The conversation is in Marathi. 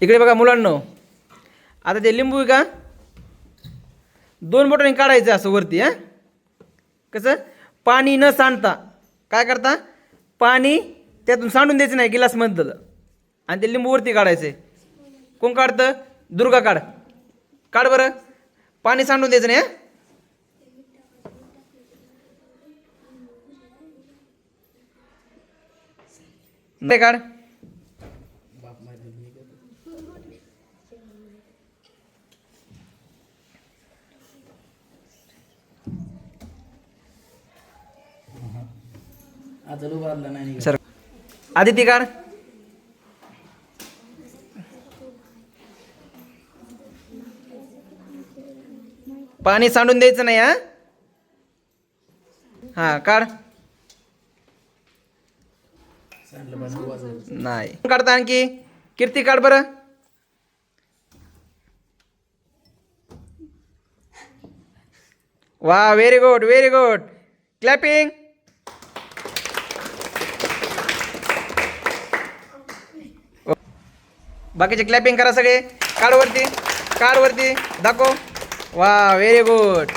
इकडे बघा मुलांनो, आता ते लिंबू आहे का 2 बोटांनी काढायचं असं वरती. हां कसं पाणी न सांडता काय करता, पाणी त्यातून सांडून द्यायचं नाही गिलासमधलं आणि ते लिंबू वरती काढायचं आहे. कोण काढतं? दुर्गा काढ, काढ बरं. पाणी सांडून द्यायचं नाही. नाही काढ. सर आदिती काढ. पाणी सांडून द्यायचं नाही. हा हा काढ. नाही काढता आणखी. कीर्ती काढ बरं. वा very good very good. Clapping. बाकीचे क्लॅपिंग करा सगळे. काढ वरती, काढ वरती दाखव. वा व्हेरी गुड.